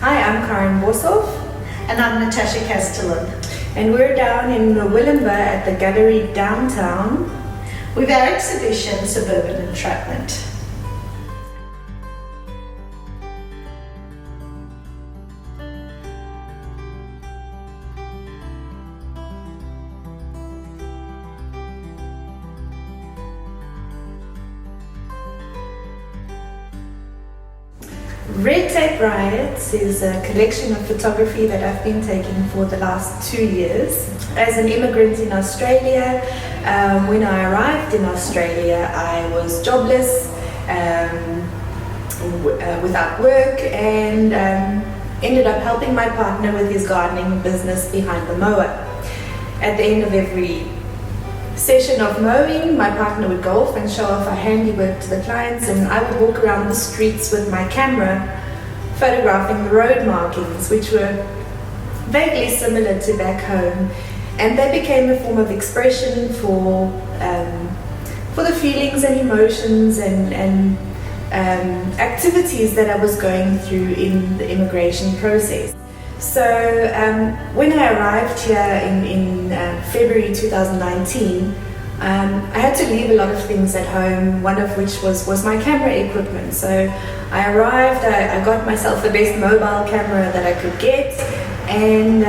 Hi, I'm Karen Boshoff. And I'm Natasha Castelijn. And we're down in Willumba at the Gallery Downtown with our exhibition, Suburban Entrapment. Red Tape RIOTS is a collection of photography that I've been taking for the last 2 years. As an immigrant in Australia, when I arrived in Australia, I was jobless, without work, and ended up helping my partner with his gardening business behind the mower. At the end of every session of mowing, my partner would go off and show off our handiwork to the clients, and I would walk around the streets with my camera photographing the road markings, which were vaguely similar to back home, and they became a form of expression for the feelings and emotions and activities that I was going through in the immigration process. So when I arrived here in February 2019, I had to leave a lot of things at home, one of which was my camera equipment. So I arrived, I got myself the best mobile camera that I could get, and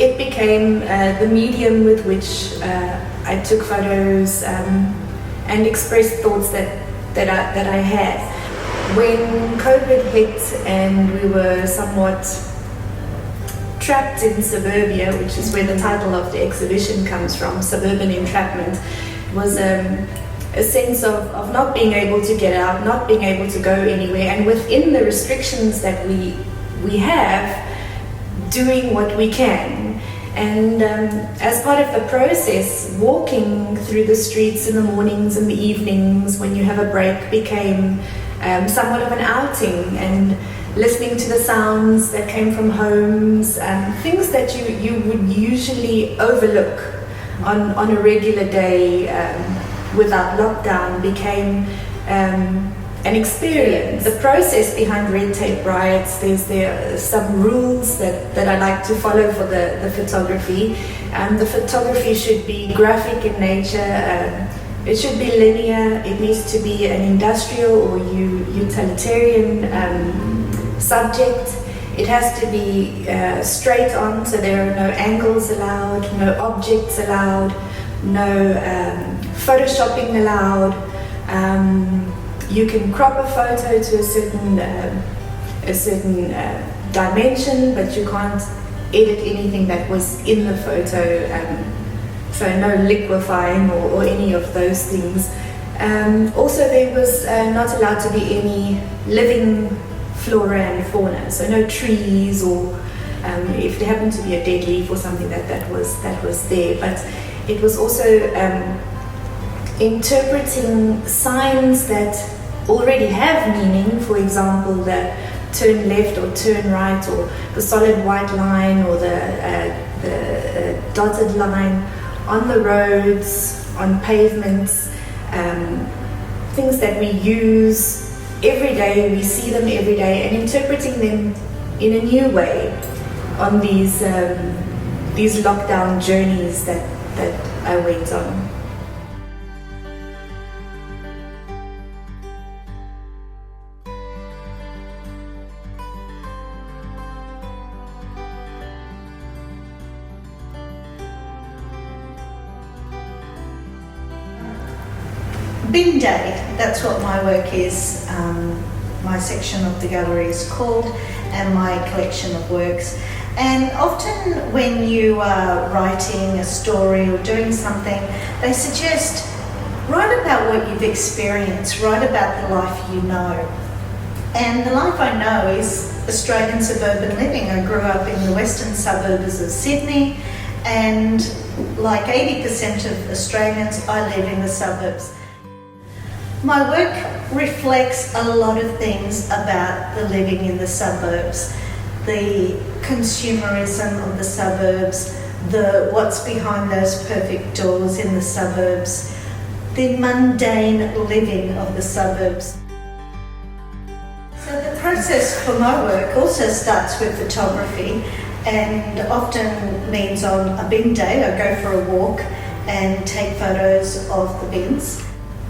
it became the medium with which I took photos and expressed thoughts that I had. When COVID hit and we were somewhat trapped in suburbia, which is where the title of the exhibition comes from, Suburban Entrapment, was a sense of not being able to get out, not being able to go anywhere, and within the restrictions that we have, doing what we can. And as part of the process, walking through the streets in the mornings and the evenings when you have a break became somewhat of an outing, and listening to the sounds that came from homes, things that you would usually overlook on a regular day without lockdown became an experience. The process behind Red Tape RIOTS, there are some rules that I like to follow for the photography. The photography should be graphic in nature. It should be linear. It needs to be an industrial or utilitarian subject. It has to be straight on, so there are no angles allowed, no objects allowed, no photoshopping allowed. You can crop a photo to a certain dimension, but you can't edit anything that was in the photo. So no liquefying or any of those things. Also, there was not allowed to be any living flora and fauna, so no trees, or if there happened to be a dead leaf or something that was there. But it was also interpreting signs that already have meaning. For example, the turn left or turn right, or the solid white line, or the dotted line on the roads, on pavements, things that we use every day, we see them every day, and interpreting them in a new way on these lockdown journeys that I went on. Bin Day, that's what my work is. My section of the gallery is called, and my collection of works. And often when you are writing a story or doing something, they suggest write about what you've experienced, write about the life you know. And the life I know is Australian suburban living. I grew up in the western suburbs of Sydney, and like 80% of Australians, I live in the suburbs. My work reflects a lot of things about the living in the suburbs, the consumerism of the suburbs, what's behind those perfect doors in the suburbs, the mundane living of the suburbs. So the process for my work also starts with photography, and often means on a bin day I go for a walk and take photos of the bins.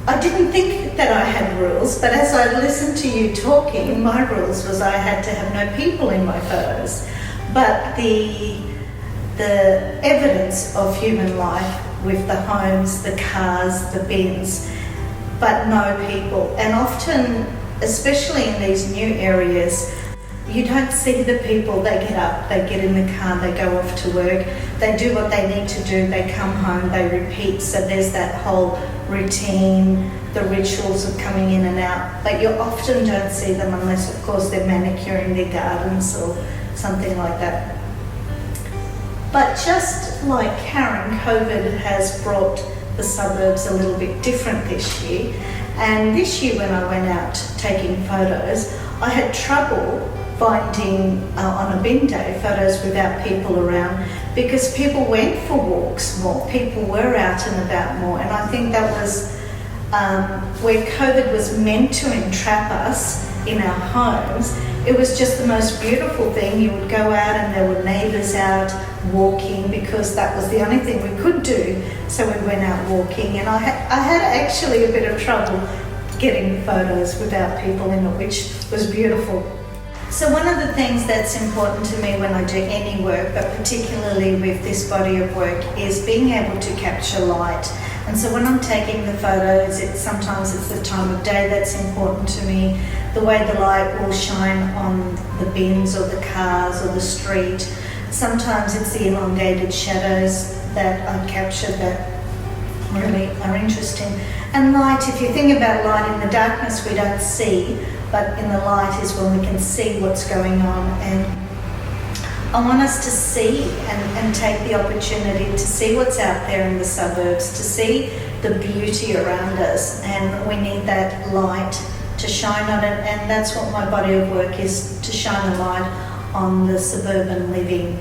I didn't think that I had rules, but as I listened to you talking, my rules was I had to have no people in my photos. But the evidence of human life with the homes, the cars, the bins, but no people. And often, especially in these new areas, you don't see the people. They get up, they get in the car, they go off to work, they do what they need to do, they come home, they repeat. So there's that whole routine, the rituals of coming in and out, but you often don't see them unless, of course, they're manicuring their gardens or something like that. But just like Karen, COVID has brought the suburbs a little bit different this year. And this year when I went out taking photos, I had trouble finding on a bin day photos without people around, because people went for walks more, people were out and about more. And I think that was where COVID was meant to entrap us in our homes. It was just the most beautiful thing. You would go out and there were neighbours out walking, because that was the only thing we could do. So we went out walking, and I had actually a bit of trouble getting photos without people in it, which was beautiful. So one of the things that's important to me when I do any work, but particularly with this body of work, is being able to capture light. And so when I'm taking the photos, sometimes it's the time of day that's important to me, the way the light will shine on the bins or the cars or the street. Sometimes it's the elongated shadows that I capture that really are interesting. And light, if you think about light, in the darkness we don't see, but in the light is when we can see what's going on. And I want us to see and take the opportunity to see what's out there in the suburbs, to see the beauty around us, and we need that light to shine on it. And that's what my body of work is, to shine a light on the suburban living